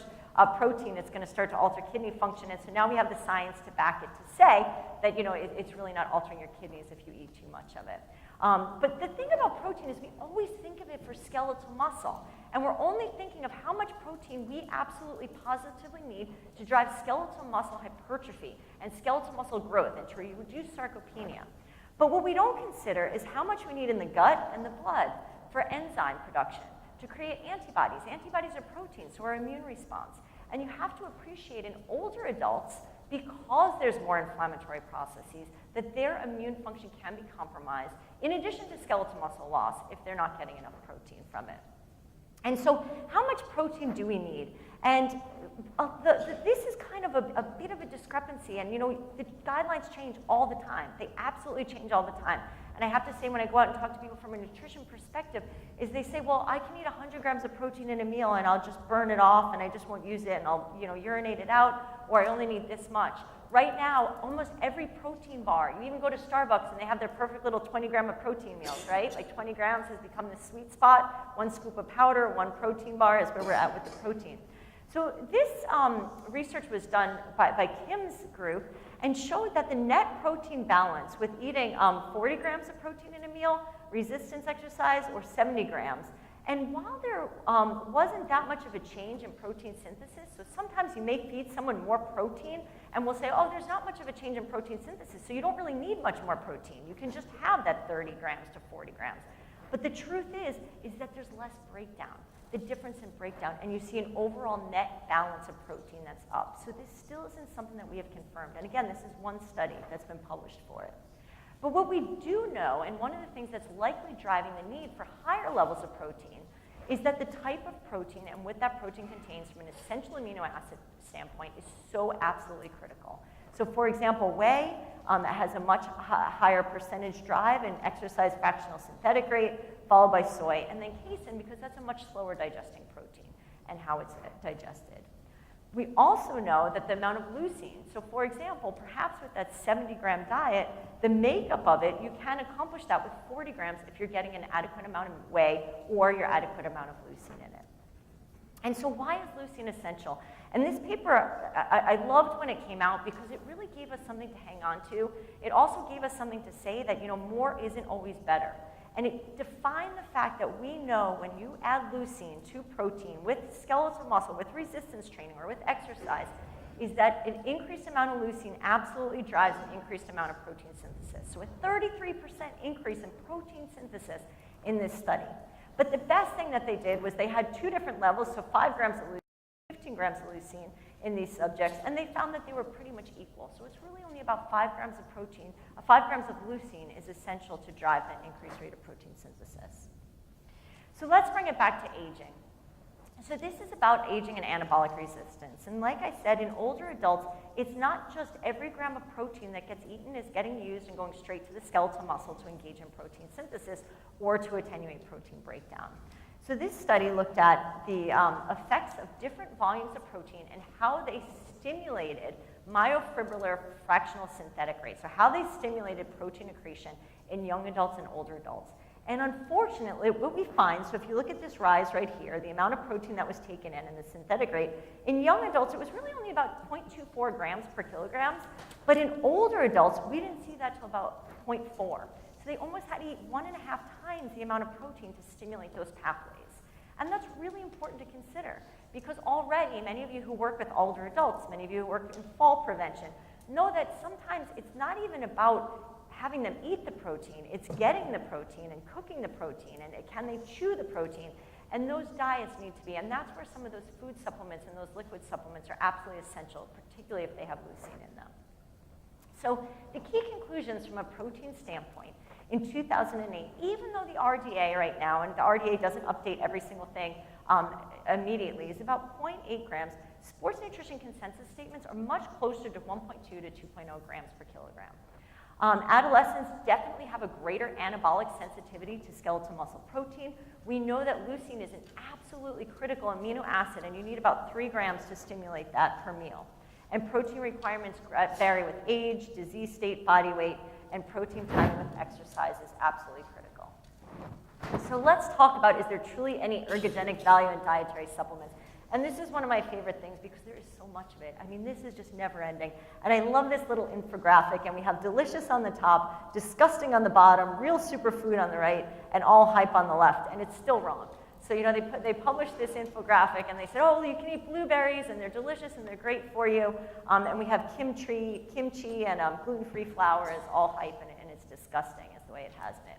protein, it's going to start to alter kidney function. And so now we have the science to back it to say that it's really not altering your kidneys if you eat too much of it. But the thing about protein is we always think of it for skeletal muscle. And we're only thinking of how much protein we absolutely positively need to drive skeletal muscle hypertrophy and skeletal muscle growth and to reduce sarcopenia. But what we don't consider is how much we need in the gut and the blood for enzyme production to create antibodies. Antibodies are proteins, so our immune response. And you have to appreciate in older adults, because there's more inflammatory processes, that their immune function can be compromised, in addition to skeletal muscle loss, if they're not getting enough protein from it. And so how much protein do we need? And this is kind of a bit of a discrepancy. And the guidelines change all the time. They absolutely change all the time. And I have to say, when I go out and talk to people from a nutrition perspective, is they say, well, I can eat 100 grams of protein in a meal and I'll just burn it off and I just won't use it and I'll urinate it out, or I only need this much. Right now, almost every protein bar, you even go to Starbucks and they have their perfect little 20-gram of protein meals, right? Like 20 grams has become the sweet spot. 1 scoop of powder, 1 protein bar is where we're at with the protein. So this research was done by Kim's group and showed that the net protein balance with eating 40 grams of protein in a meal, resistance exercise, or 70 grams. And while there wasn't that much of a change in protein synthesis, so sometimes you may feed someone more protein and we'll say, oh, there's not much of a change in protein synthesis, so you don't really need much more protein. You can just have that 30 grams to 40 grams. But the truth is that there's less breakdown, the difference in breakdown, and you see an overall net balance of protein that's up. So this still isn't something that we have confirmed. And again, this is one study that's been published for it. But what we do know, and one of the things that's likely driving the need for higher levels of protein, is that the type of protein and what that protein contains from an essential amino acid standpoint is so absolutely critical. So for example, whey has a much higher percentage drive and exercise fractional synthetic rate, followed by soy, and then casein, because that's a much slower digesting protein and how it's digested. We also know that the amount of leucine, so for example, perhaps with that 70-gram diet, the makeup of it, you can accomplish that with 40 grams if you're getting an adequate amount of whey or your adequate amount of leucine in it. And so why is leucine essential? And this paper, I loved when it came out because it really gave us something to hang on to. It also gave us something to say that, more isn't always better. And it defined the fact that we know when you add leucine to protein with skeletal muscle, with resistance training, or with exercise, is that an increased amount of leucine absolutely drives an increased amount of protein synthesis. So a 33% increase in protein synthesis in this study. But the best thing that they did was they had 2 different levels, so 5 grams of leucine, 15 grams of leucine in these subjects, and they found that they were pretty much equal. So it's really only about 5 grams of protein, 5 grams of leucine is essential to drive that increased rate of protein synthesis. So let's bring it back to aging. So this is about aging and anabolic resistance. And like I said, in older adults, it's not just every gram of protein that gets eaten is getting used and going straight to the skeletal muscle to engage in protein synthesis or to attenuate protein breakdown. So this study looked at the effects of different volumes of protein and how they stimulated myofibrillar fractional synthetic rate, so how they stimulated protein accretion in young adults and older adults. And unfortunately, what we find, so if you look at this rise right here, the amount of protein that was taken in and the synthetic rate, in young adults, it was really only about 0.24 grams per kilograms, but in older adults, we didn't see that till about 0.4. So they almost had to eat 1.5 times the amount of protein to stimulate those pathways. And that's really important to consider because already many of you who work with older adults, many of you who work in fall prevention, know that sometimes it's not even about having them eat the protein, it's getting the protein and cooking the protein and can they chew the protein, and those diets need to be, and that's where some of those food supplements and those liquid supplements are absolutely essential, particularly if they have leucine in them. So the key conclusions from a protein standpoint in 2008, even though the RDA right now, and the RDA doesn't update every single thing immediately, is about 0.8 grams, sports nutrition consensus statements are much closer to 1.2 to 2.0 grams per kilogram. Adolescents definitely have a greater anabolic sensitivity to skeletal muscle protein. We know that leucine is an absolutely critical amino acid, and you need about 3 grams to stimulate that per meal. And protein requirements vary with age, disease state, body weight, and protein timing with exercise is absolutely critical. So let's talk about, is there truly any ergogenic value in dietary supplements? And this is one of my favorite things because there is so much of it. I mean, this is just never ending. And I love this little infographic, and we have delicious on the top, disgusting on the bottom, real superfood on the right, and all hype on the left, and it's still wrong. So, they published this infographic, and they said, oh, well, you can eat blueberries, and they're delicious, and they're great for you. And we have kimchi and gluten-free flour is all hype, and it's disgusting is the way it has in it.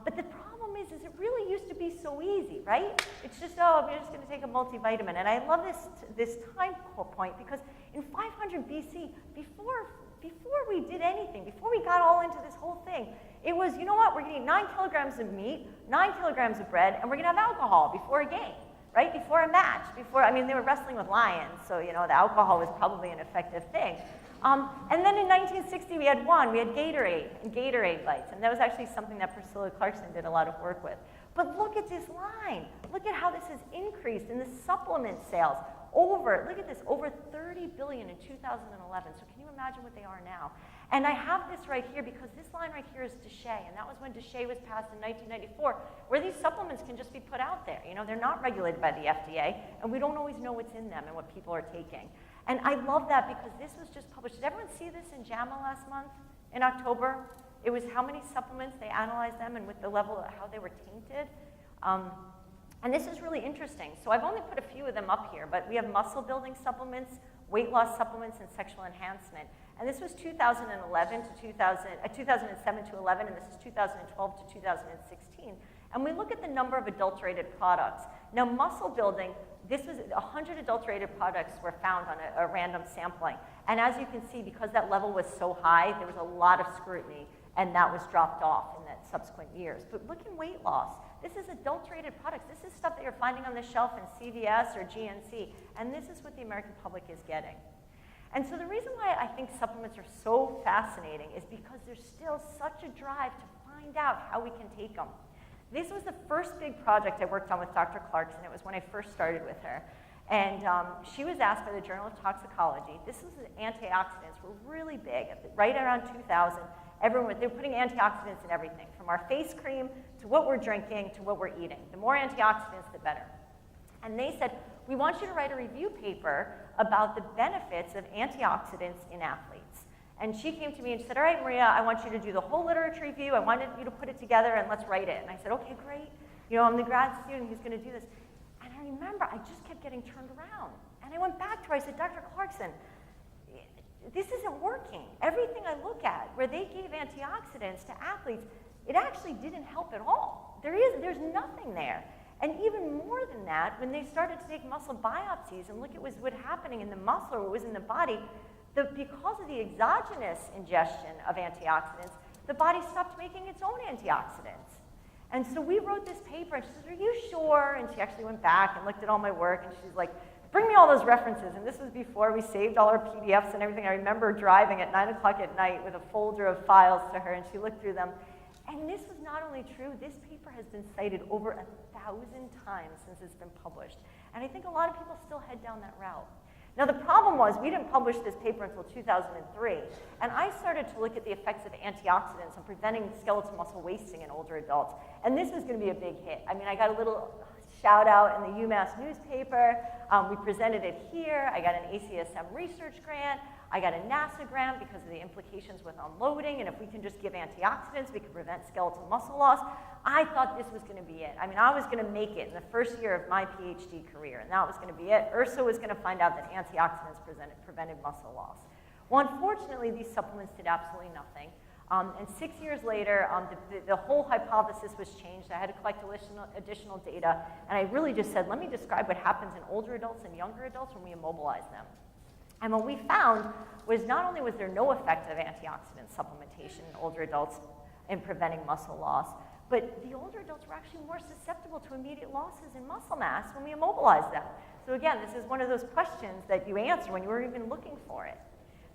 But the problem is it really used to be so easy, right? It's just, oh, I'm just going to take a multivitamin. And I love this time point because in 500 BC, before we did anything, before we got all into this whole thing, it was, you know what, we're going to eat 9 kilograms of meat, 9 kilograms of bread, and we're going to have alcohol before a game, right? Before a match, they were wrestling with lions, so, the alcohol was probably an effective thing. And then in 1960, we had Gatorade and Gatorade bites, and that was actually something that Priscilla Clarkson did a lot of work with. But look at this line. Look at how this has increased in the supplement sales. Look at this, over 30 billion in 2011. So can you imagine what they are now? And I have this right here because this line right here is DSHEA, and that was when DSHEA was passed in 1994, where these supplements can just be put out there. They're not regulated by the FDA, and we don't always know what's in them and what people are taking. And I love that because this was just published. Did everyone see this in JAMA last month, in October? It was how many supplements, they analyzed them and with the level of how they were tainted. And this is really interesting. So I've only put a few of them up here, but we have muscle building supplements, weight loss supplements, and sexual enhancement. And this was 2007 to 11, and this is 2012 to 2016. And we look at the number of adulterated products. Now, muscle building, this was 100 adulterated products were found on a random sampling. And as you can see, because that level was so high, there was a lot of scrutiny and that was dropped off in that subsequent years. But look in weight loss. This is adulterated products. This is stuff that you're finding on the shelf in CVS or GNC, and this is what the American public is getting. And so the reason why I think supplements are so fascinating is because there's still such a drive to find out how we can take them. This was the first big project I worked on with Dr. Clarkson. It was when I first started with her. And she was asked by the Journal of Toxicology. This was antioxidants were really big. Right around 2000, they were putting antioxidants in everything, from our face cream to what we're drinking to what we're eating. The more antioxidants, the better. And they said, we want you to write a review paper about the benefits of antioxidants in athletes. And she came to me and she said, all right, Maria, I want you to do the whole literature review. I wanted you to put it together and let's write it. And I said, okay, great. You know, I'm the grad student who's going to do this. And I remember I just kept getting turned around. And I went back to her. I said, Dr. Clarkson, this isn't working. Everything I look at where they gave antioxidants to athletes, it actually didn't help at all. There's nothing there. And even more than that, when they started to take muscle biopsies and look at what was happening in the muscle or what was in the body, because of the exogenous ingestion of antioxidants, the body stopped making its own antioxidants. And so we wrote this paper, and she said, are you sure? And she actually went back and looked at all my work, and she's like, bring me all those references. And this was before we saved all our PDFs and everything. I remember driving at 9 o'clock at night with a folder of files to her, and she looked through them. And this was not only true, this paper has been cited over 1,000 times since it's been published. And I think a lot of people still head down that route. Now the problem was we didn't publish this paper until 2003, and I started to look at the effects of antioxidants on preventing skeletal muscle wasting in older adults. And this was going to be a big hit. I mean, I got a little shout out in the UMass newspaper. We presented it here. I got an ACSM research grant. I got a NASA grant because of the implications with unloading, and if we can just give antioxidants, we can prevent skeletal muscle loss. I thought this was going to be it. I mean, I was going to make it in the first year of my PhD career, and that was going to be it. Urso was going to find out that antioxidants prevented muscle loss. Well, unfortunately, these supplements did absolutely nothing. And 6 years later, the whole hypothesis was changed. I had to collect additional data, and I really just said, let me describe what happens in older adults and younger adults when we immobilize them. And what we found was not only was there no effect of antioxidant supplementation in older adults in preventing muscle loss, but the older adults were actually more susceptible to immediate losses in muscle mass when we immobilized them. So again, this is one of those questions that you answer when you were even looking for it.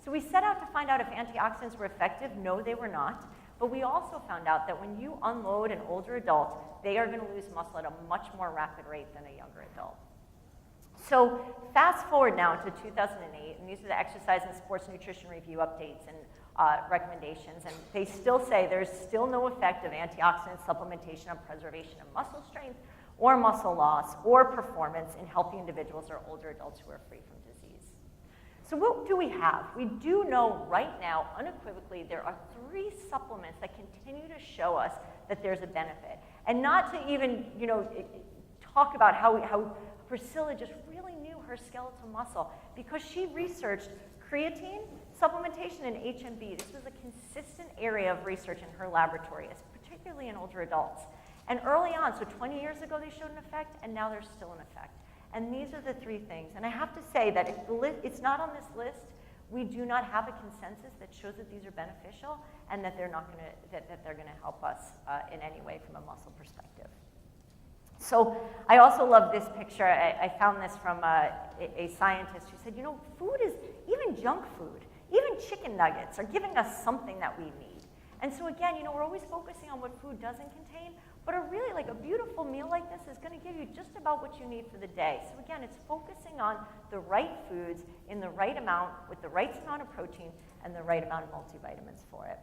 So we set out to find out if antioxidants were effective. No, they were not. But we also found out that when you unload an older adult, they are going to lose muscle at a much more rapid rate than a younger adult. So fast forward now to 2008, and these are the Exercise and Sports Nutrition Review updates and recommendations, and they still say there's still no effect of antioxidant supplementation on preservation of muscle strength or muscle loss or performance in healthy individuals or older adults who are free from disease. So what do we have? We do know right now, unequivocally, there are 3 supplements that continue to show us that there's a benefit. And not to even, talk about how Priscilla just really knew her skeletal muscle because she researched creatine supplementation and HMB. This was a consistent area of research in her laboratory, particularly in older adults. And early on, so 20 years ago they showed an effect, and now there's still an effect. And these are the 3 things. And I have to say that if it's not on this list, we do not have a consensus that shows that these are beneficial and that they're not going to they're going to help us in any way from a muscle perspective. So I also love this picture. I found this from a scientist who said, food is, even junk food, even chicken nuggets are giving us something that we need. And so again, we're always focusing on what food doesn't contain, but a beautiful meal like this is going to give you just about what you need for the day. So again, it's focusing on the right foods in the right amount with the right amount of protein and the right amount of multivitamins for it.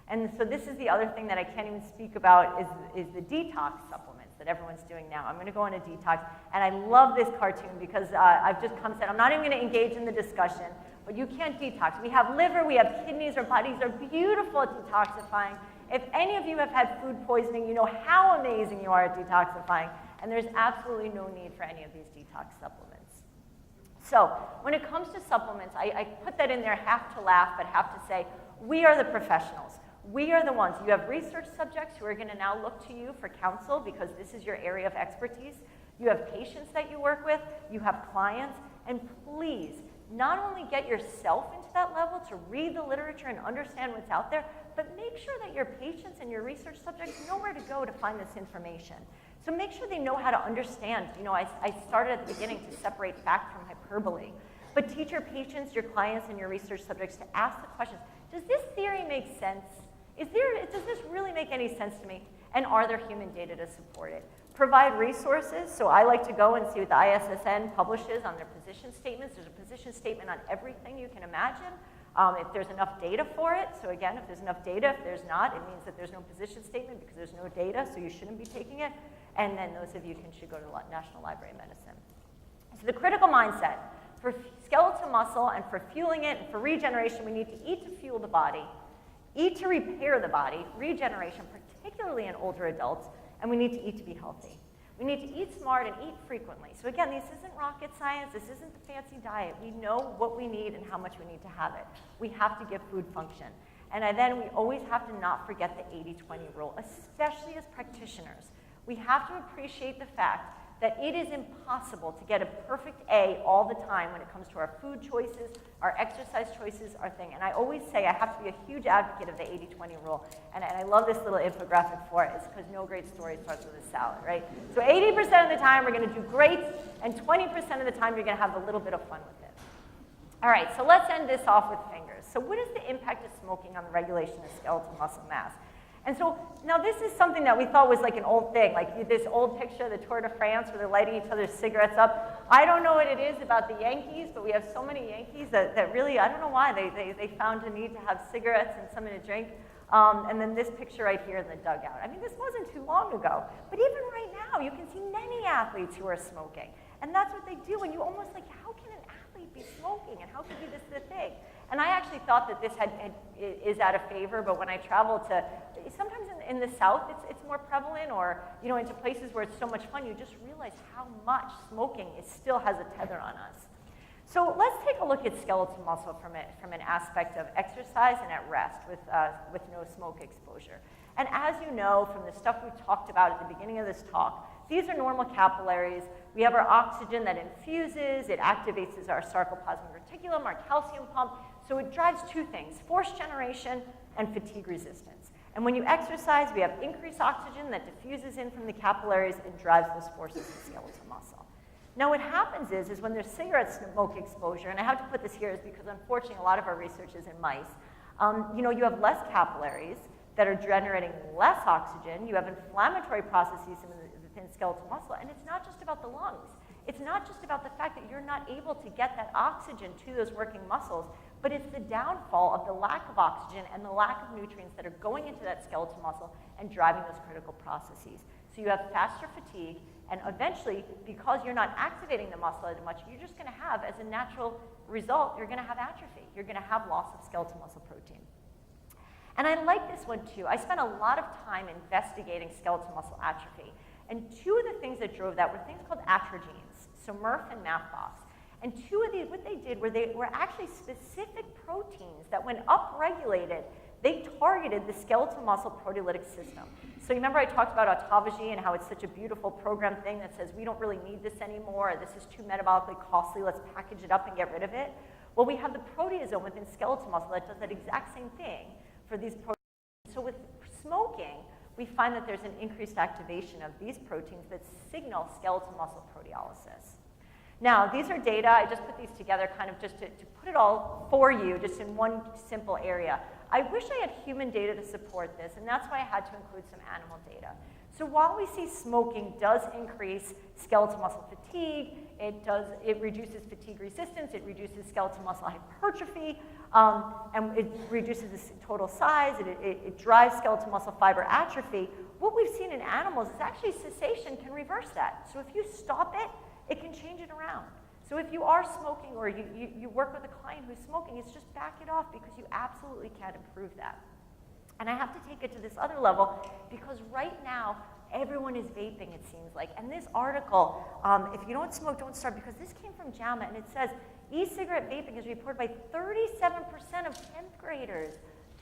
And so this is the other thing that I can't even speak about is the detox supplements that everyone's doing now. I'm going to go on a detox, and I love this cartoon because I've just said, I'm not even going to engage in the discussion, but you can't detox. We have liver, we have kidneys, our bodies are beautiful at detoxifying. If any of you have had food poisoning, you know how amazing you are at detoxifying, and there's absolutely no need for any of these detox supplements. So when it comes to supplements, I put that in there half to laugh, but half to say, we are the professionals. We are the ones. You have research subjects who are going to now look to you for counsel because this is your area of expertise. You have patients that you work with. You have clients. And please, not only get yourself into that level to to read the literature and understand what's out there, but make sure that your patients and your research subjects know where to go to find this information. So make sure they know how to understand. You know, I started at the beginning to separate fact from hyperbole. But teach your patients, your clients, and your research subjects to ask the questions. Does this theory make sense? Does this really make any sense to me? And are there human data to support it? Provide resources. So I like to go and see what the ISSN publishes on their position statements. There's a position statement on everything you can imagine. If there's enough data for it, so again, if there's enough data, if there's not, it means that there's no position statement because there's no data, so you shouldn't be taking it. And then those of you should go to the National Library of Medicine. So the critical mindset. For skeletal muscle and for fueling it and for regeneration, we need to eat to fuel the body, eat to repair the body, regeneration, particularly in older adults, and we need to eat to be healthy. We need to eat smart and eat frequently. So again, this isn't rocket science. This isn't the fancy diet. We know what we need and how much we need to have it. We have to give food function. And then we always have to not forget the 80-20 rule, especially as practitioners. We have to appreciate the fact that it is impossible to get a perfect A all the time when it comes to our food choices, our exercise choices, our thing. And I always say I have to be a huge advocate of the 80-20 rule. And I love this little infographic for it. It's because no great story starts with a salad, right? So 80% of the time we're going to do great, and 20% of the time you're going to have a little bit of fun with it. All right, so let's end this off with fingers. So what is the impact of smoking on the regulation of skeletal muscle mass? And so now this is something that we thought was like an old thing, like this old picture, the Tour de France, where they're lighting each other's cigarettes up. I don't know what it is about the Yankees, but we have so many Yankees that really, I don't know why, they found a need to have cigarettes and something to drink. And then this picture right here in the dugout. I mean, this wasn't too long ago, but even right now, you can see many athletes who are smoking. And that's what they do, and you almost like, how can an athlete be smoking, and how can be this the thing? And I actually thought that this is out of favor, but when I travel to, sometimes in the South, it's more prevalent, or into places where it's so much fun, you just realize how much smoking still has a tether on us. So let's take a look at skeletal muscle from an aspect of exercise and at rest with no smoke exposure. And as you know from the stuff we talked about at the beginning of this talk, these are normal capillaries. We have our oxygen that infuses, it activates our sarcoplasmic reticulum, our calcium pump. So it drives two things, force generation and fatigue resistance. And when you exercise, we have increased oxygen that diffuses in from the capillaries and drives those forces in skeletal muscle. Now what happens is when there's cigarette smoke exposure, and I have to put this here is because unfortunately a lot of our research is in mice, you have less capillaries that are generating less oxygen, you have inflammatory processes within skeletal muscle, and it's not just about the lungs. It's not just about the fact that you're not able to get that oxygen to those working muscles, but it's the downfall of the lack of oxygen and the lack of nutrients that are going into that skeletal muscle and driving those critical processes. So you have faster fatigue, and eventually, because you're not activating the muscle as much, you're just going to have, as a natural result, you're going to have atrophy. You're going to have loss of skeletal muscle protein. And I like this one too. I spent a lot of time investigating skeletal muscle atrophy. And two of the things that drove that were things called atrogenes, so MRF and MAFOS. And two of these, what they did were they were actually specific proteins that when upregulated, they targeted the skeletal muscle proteolytic system. So you remember I talked about autophagy and how it's such a beautiful program thing that says we don't really need this anymore, or this is too metabolically costly, let's package it up and get rid of it. Well, we have the proteasome within skeletal muscle that does that exact same thing for these proteins. So with smoking, we find that there's an increased activation of these proteins that signal skeletal muscle proteolysis. Now, these are data. I just put these together kind of just to put it all for you, just in one simple area. I wish I had human data to support this, and that's why I had to include some animal data. So while we see smoking does increase skeletal muscle fatigue, it reduces fatigue resistance, it reduces skeletal muscle hypertrophy, and it reduces the total size, it drives skeletal muscle fiber atrophy. What we've seen in animals is actually cessation can reverse that. So if you stop it, it can change it around. So if you are smoking or you work with a client who's smoking, it's just back it off because you absolutely can't improve that. And I have to take it to this other level because right now, everyone is vaping, it seems like. And this article, if you don't smoke, don't start, because this came from JAMA, and it says e-cigarette vaping is reported by 37% of 10th graders.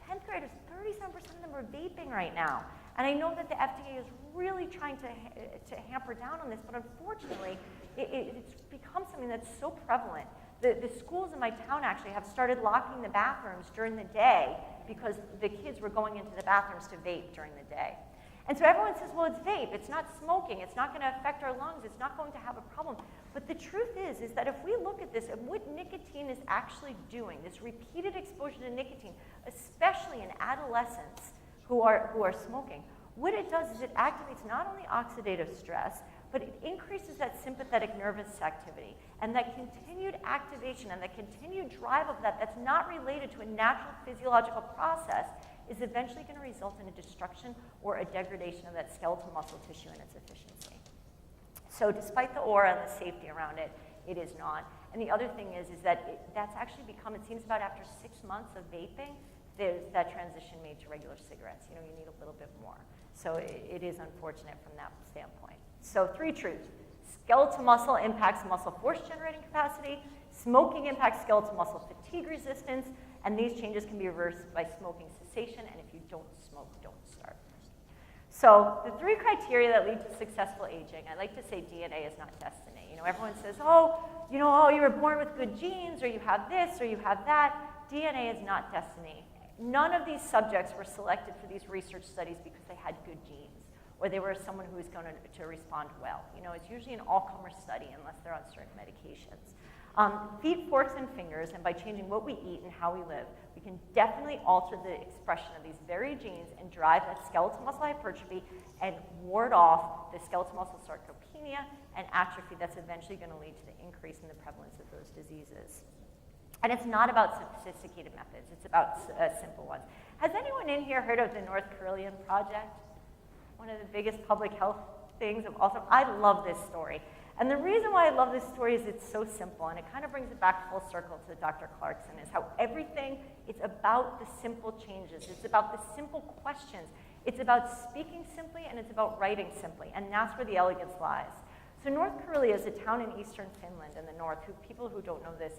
10th graders, 37% of them are vaping right now. And I know that the FDA is really trying to hamper down on this, but unfortunately, it's become something that's so prevalent The schools in my town actually have started locking the bathrooms during the day because the kids were going into the bathrooms to vape during the day. And so everyone says, well, it's vape, it's not smoking, it's not gonna affect our lungs, it's not going to have a problem. But the truth is that if we look at this and what nicotine is actually doing, this repeated exposure to nicotine, especially in adolescents who are smoking, what it does is it activates not only oxidative stress, but it increases that sympathetic nervous activity. And that continued activation and the continued drive of that's not related to a natural physiological process is eventually going to result in a destruction or a degradation of that skeletal muscle tissue and its efficiency. So despite the aura and the safety around it, it is not. And the other thing is that that's actually become, it seems about after 6 months of vaping, there's that transition made to regular cigarettes. You know, you need a little bit more. So it is unfortunate from that standpoint. So 3 truths. Skeletal muscle impacts muscle force generating capacity. Smoking impacts skeletal muscle fatigue resistance. And these changes can be reversed by smoking cessation. And if you don't smoke, don't start. So the 3 criteria that lead to successful aging, I like to say DNA is not destiny. You know, everyone says, oh, you were born with good genes, or you have this, or you have that. DNA is not destiny. None of these subjects were selected for these research studies because they had good genes, or they were someone who was going to respond well. You know, it's usually an all-comer study unless they're on certain medications. Feet, forks, and fingers, and by changing what we eat and how we live, we can definitely alter the expression of these very genes and drive that skeletal muscle hypertrophy and ward off the skeletal muscle sarcopenia and atrophy that's eventually going to lead to the increase in the prevalence of those diseases. And it's not about sophisticated methods, it's about simple ones. Has anyone in here heard of the North Carillion Project? One of the biggest public health things of all time. I love this story. And the reason why I love this story is it's so simple, and it kind of brings it back full circle to Dr. Clarkson, is how everything, it's about the simple changes. It's about the simple questions. It's about speaking simply, and it's about writing simply, and that's where the elegance lies. So North Karelia is a town in eastern Finland in the north, people who don't know this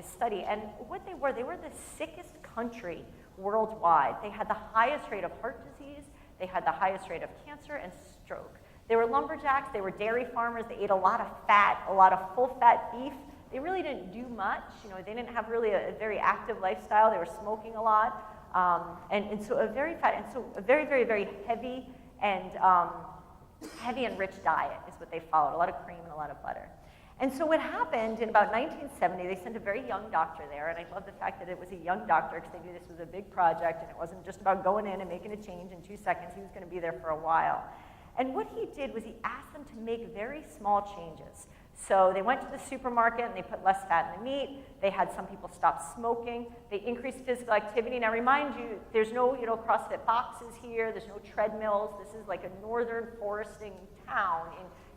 study, and what they were the sickest country worldwide. They had the highest rate of heart disease, they had the highest rate of cancer and stroke. They were lumberjacks, they were dairy farmers, they ate a lot of fat, a lot of full-fat beef. They really didn't do much, they didn't have really a very active lifestyle, they were smoking a lot, and so a very fat, and so a very, very, very heavy and rich diet is what they followed, a lot of cream and a lot of butter. And so what happened in about 1970, they sent a very young doctor there, and I love the fact that it was a young doctor because they knew this was a big project and it wasn't just about going in and making a change in 2 seconds. He was going to be there for a while. And what he did was he asked them to make very small changes. So they went to the supermarket and they put less fat in the meat. They had some people stop smoking. They increased physical activity. Now remind you, there's no CrossFit boxes here. There's no treadmills. This is like a northern foresting town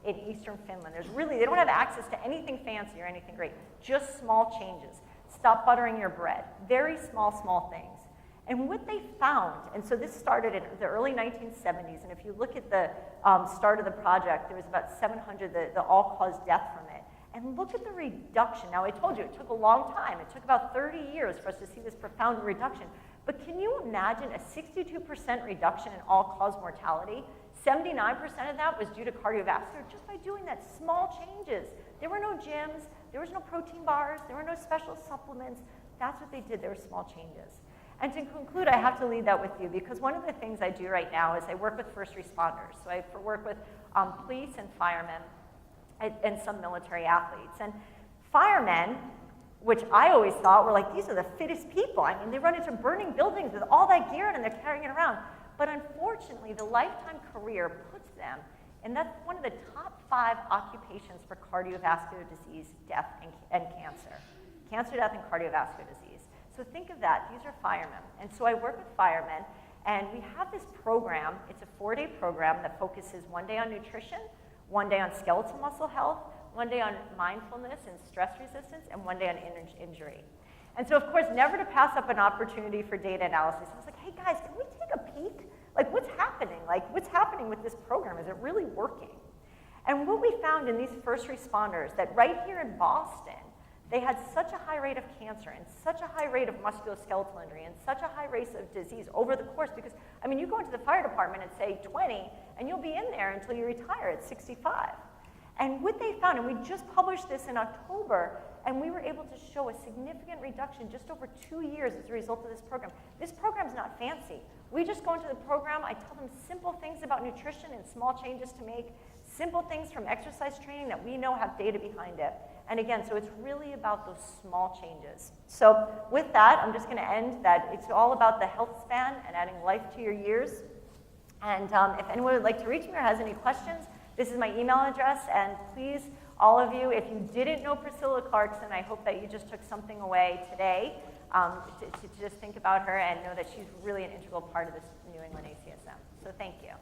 in eastern Finland. They don't have access to anything fancy or anything great. Just small changes. Stop buttering your bread. Very small things. And what they found, and so this started in the early 1970s, and if you look at the start of the project, there was about 700 the all-cause death from it. And look at the reduction. Now, I told you, it took a long time. It took about 30 years for us to see this profound reduction. But can you imagine a 62% reduction in all-cause mortality? 79% of that was due to cardiovascular just by doing that small changes. There were no gyms, there was no protein bars, there were no special supplements. That's what they did, there were small changes. And to conclude, I have to leave that with you because one of the things I do right now is I work with first responders. So I work with police and firemen and some military athletes. And firemen, which I always thought were like, these are the fittest people. I mean, they run into burning buildings with all that gear and they're carrying it around. But unfortunately, the lifetime career puts them, and that's one of the top 5 occupations for cardiovascular disease, death, and cancer. Cancer, death, and cardiovascular disease. So think of that. These are firemen. And so I work with firemen, and we have this program. It's a 4-day program that focuses 1 day on nutrition, 1 day on skeletal muscle health, 1 day on mindfulness and stress resistance, and 1 day on injury. And so, of course, never to pass up an opportunity for data analysis. I was like, hey, guys, can we take a peek? Like, what's happening? Like, what's happening with this program? Is it really working? And what we found in these first responders, that right here in Boston, they had such a high rate of cancer and such a high rate of musculoskeletal injury and such a high rate of disease over the course because, I mean, you go into the fire department at, say, 20, and you'll be in there until you retire at 65. And what they found, and we just published this in October, And we were able to show a significant reduction just over 2 years as a result of this program. This program's not fancy. We just go into the program, I tell them simple things about nutrition and small changes to make, simple things from exercise training that we know have data behind it. And again, so it's really about those small changes. So with that, I'm just gonna end that it's all about the health span and adding life to your years. And if anyone would like to reach me or has any questions, this is my email address, and please, all of you, if you didn't know Priscilla Clarkson, I hope that you just took something away today to just think about her and know that she's really an integral part of this New England ACSM. So thank you.